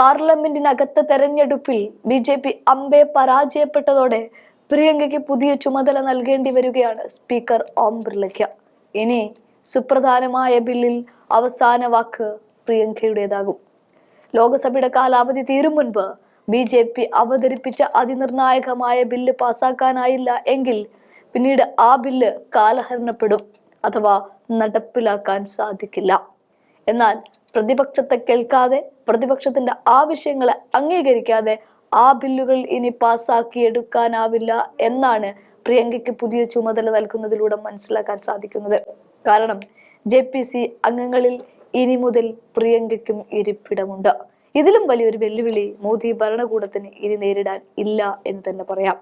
പാർലമെന്റിനകത്തെ തെരഞ്ഞെടുപ്പിൽ ബി.ജെ.പി. അമ്പെ പരാജയപ്പെട്ടതോടെ പ്രിയങ്കയ്ക്ക് പുതിയ ചുമതല നൽകേണ്ടി വരികയാണ് സ്പീക്കർ ഓം ബിർളയ്ക്ക്. ഇനി സുപ്രധാനമായ ബില്ലിൽ അവസാന വാക്ക് പ്രിയങ്കയുടേതാകും. ലോക്സഭയുടെ കാലാവധി തീരും മുൻപ് ബി.ജെ.പി. അവതരിപ്പിച്ച അതിനിർണായകമായ ബില്ല് പാസാക്കാനായില്ല എങ്കിൽ പിന്നീട് ആ ബില്ല് കാലഹരണപ്പെടും അഥവാ നടപ്പിലാക്കാൻ സാധിക്കില്ല. എന്നാൽ പ്രതിപക്ഷത്തെ കേൾക്കാതെ, പ്രതിപക്ഷത്തിന്റെ ആവശ്യങ്ങളെ അംഗീകരിക്കാതെ ആ ബില്ലുകൾ ഇനി പാസാക്കിയെടുക്കാനാവില്ല എന്നാണ് പ്രിയങ്കയ്ക്ക് പുതിയ ചുമതല നൽകുന്നതിലൂടെ മനസ്സിലാക്കാൻ സാധിക്കുന്നത്. കാരണം JPC അംഗങ്ങളിൽ ഇനി മുതൽ പ്രിയങ്കയ്ക്കും ഇരിപ്പിടമുണ്ട്. ഇതിലും വലിയൊരു വെല്ലുവിളി മോദി ഭരണകൂടത്തിന് ഇനി നേരിടാൻ ഇല്ല എന്ന് തന്നെ പറയാം.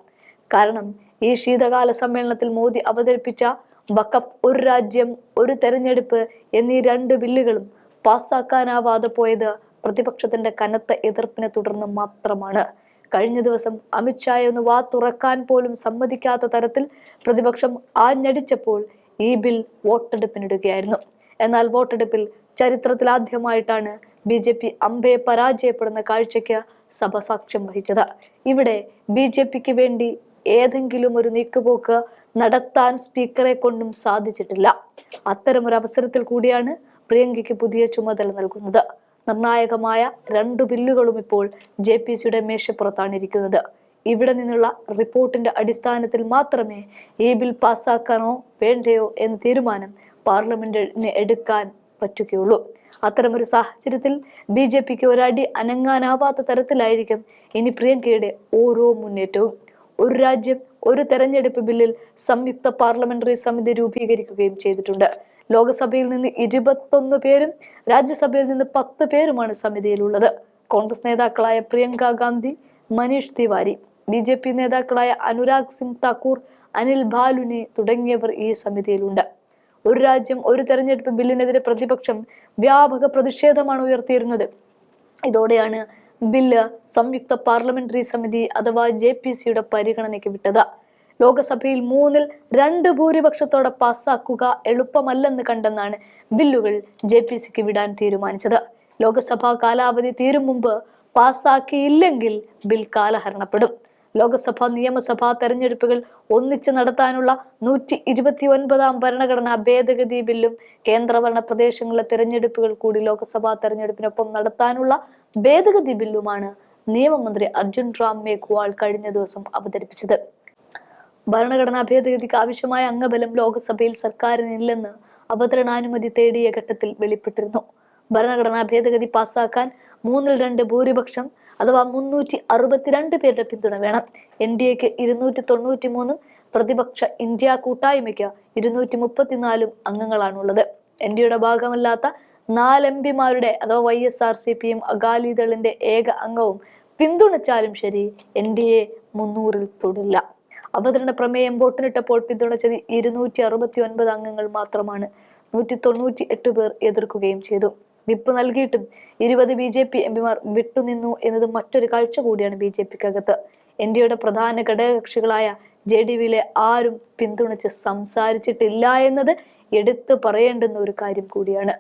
കാരണം ഈ ശീതകാല സമ്മേളനത്തിൽ മോദി അവതരിപ്പിച്ച വഖഫ്, ഒരു രാജ്യം ഒരു തെരഞ്ഞെടുപ്പ് എന്നീ 2 ബില്ലുകളും പാസ്സാക്കാനാവാതെ പോയത് പ്രതിപക്ഷത്തിന്റെ കനത്ത എതിർപ്പിനെ തുടർന്ന് മാത്രമാണ്. കഴിഞ്ഞ ദിവസം അമിത്ഷായെ ഒന്ന് വാ തുറക്കാൻ പോലും സമ്മതിക്കാത്ത തരത്തിൽ പ്രതിപക്ഷം ആഞ്ഞടിച്ചപ്പോൾ ഈ ബിൽ വോട്ടെടുപ്പിനിടുകയായിരുന്നു. എന്നാൽ വോട്ടെടുപ്പിൽ ചരിത്രത്തിലാദ്യമായിട്ടാണ് BJP അമ്പെ പരാജയപ്പെടുന്ന കാഴ്ചയ്ക്ക് സഭ സാക്ഷ്യം വഹിച്ചത്. ഇവിടെ BJPക്ക് വേണ്ടി ഏതെങ്കിലും ഒരു നീക്കുപോക്ക് നടത്താൻ സ്പീക്കറെ കൊണ്ടും സാധിച്ചിട്ടില്ല. അത്തരമൊരു അവസരത്തിൽ കൂടിയാണ് പ്രിയങ്കയ്ക്ക് പുതിയ ചുമതല നൽകുന്നത്. നിർണായകമായ 2 ബില്ലുകളും ഇപ്പോൾ JPCയുടെ മേശപ്പുറത്താണ് ഇരിക്കുന്നത്. ഇവിടെ നിന്നുള്ള റിപ്പോർട്ടിന്റെ അടിസ്ഥാനത്തിൽ മാത്രമേ ഈ ബിൽ പാസ്സാക്കാനോ വേണ്ടയോ എന്ന തീരുമാനം പാർലമെന്റിന് എടുക്കാൻ പറ്റുകയുള്ളൂ. അത്തരമൊരു സാഹചര്യത്തിൽ BJPക്ക് ഒരടി അനങ്ങാനാവാത്ത തരത്തിലായിരിക്കും ഇനി പ്രിയങ്കയുടെ ഓരോ മുന്നേറ്റവും. ഒരു രാജ്യം ഒരു തെരഞ്ഞെടുപ്പ് ബില്ലിൽ സംയുക്ത പാർലമെന്ററി സമിതി രൂപീകരിക്കുകയും ചെയ്തിട്ടുണ്ട്. ലോക്സഭയിൽ നിന്ന് 21 പേരും രാജ്യസഭയിൽ നിന്ന് 10 പേരുമാണ് സമിതിയിലുള്ളത്. കോൺഗ്രസ് നേതാക്കളായ പ്രിയങ്ക ഗാന്ധി, മനീഷ് തിവാരി, BJP നേതാക്കളായ അനുരാഗ് സിംഗ് താക്കൂർ, അനിൽ ബാലുനി തുടങ്ങിയവർ ഈ സമിതിയിലുണ്ട്. ഒരു രാജ്യം ഒരു തെരഞ്ഞെടുപ്പ് ബില്ലിനെതിരെ പ്രതിപക്ഷം വ്യാപക പ്രതിഷേധമാണ് ഉയർത്തിയിരുന്നത്. ഇതോടെയാണ് ബില്ല് സംയുക്ത പാർലമെന്ററി സമിതി അഥവാ JPCയുടെ പരിഗണനയ്ക്ക് വിട്ടത്. ലോക്സഭയിൽ 3/2 ഭൂരിപക്ഷത്തോടെ പാസ്സാക്കുക എളുപ്പമല്ലെന്ന് കണ്ടെന്നാണ് ബില്ലുകൾ JPCക്ക് വിടാൻ തീരുമാനിച്ചത്. ലോക്സഭാ കാലാവധി തീരും മുമ്പ് പാസ്സാക്കിയില്ലെങ്കിൽ ബിൽ കാലഹരണപ്പെടും. ലോക്സഭ, നിയമസഭാ തെരഞ്ഞെടുപ്പുകൾ ഒന്നിച്ച് നടത്താനുള്ള 129ാം ഭരണഘടനാ ഭേദഗതി ബില്ലും കേന്ദ്രഭരണ പ്രദേശങ്ങളിലെ തെരഞ്ഞെടുപ്പുകൾ കൂടി ലോക്സഭാ തെരഞ്ഞെടുപ്പിനൊപ്പം നടത്താനുള്ള ഭേദഗതി ബില്ലുമാണ് നിയമമന്ത്രി അർജുൻ റാം മേഘ്വാൾ കഴിഞ്ഞ ദിവസം അവതരിപ്പിച്ചത്. ഭരണഘടനാ ഭേദഗതിക്ക് ആവശ്യമായ അംഗബലം ലോക്സഭയിൽ സർക്കാരിനില്ലെന്ന് അവതരണാനുമതി തേടിയ ഘട്ടത്തിൽ വെളിപ്പെട്ടിരുന്നു. ഭരണഘടനാ ഭേദഗതി പാസ്സാക്കാൻ 2/3 ഭൂരിപക്ഷം അഥവാ 362 പേരുടെ പിന്തുണ വേണം. NDAക്ക് 293 പ്രതിപക്ഷ ഇന്ത്യ കൂട്ടായ്മയ്ക്ക് 234 അംഗങ്ങളാണുള്ളത്. NDAയുടെ ഭാഗമല്ലാത്ത 4 MPമാരുടെ അഥവാ YSR-CPM അകാലിദളിന്റെ ഏക അംഗവും പിന്തുണച്ചാലും ശരി NDA 300-ൽ തൊടില്ല. അവതരണ പ്രമേയം വോട്ടിനിട്ടപ്പോൾ പിന്തുണച്ചത് 269 അംഗങ്ങൾ മാത്രമാണ്. 198 പേർ എതിർക്കുകയും ചെയ്തു. വിപ്പ് നൽകിയിട്ടും 20 BJP MPമാർ വിട്ടുനിന്നു എന്നത് മറ്റൊരു കാഴ്ച കൂടിയാണ് BJPക്കകത്ത്. NDAയുടെ പ്രധാന ഘടകകക്ഷികളായ JDUവിലെ ആരും പിന്തുണച്ച് സംസാരിച്ചിട്ടില്ല എന്നത് എടുത്തു പറയേണ്ടുന്ന ഒരു കാര്യം കൂടിയാണ്.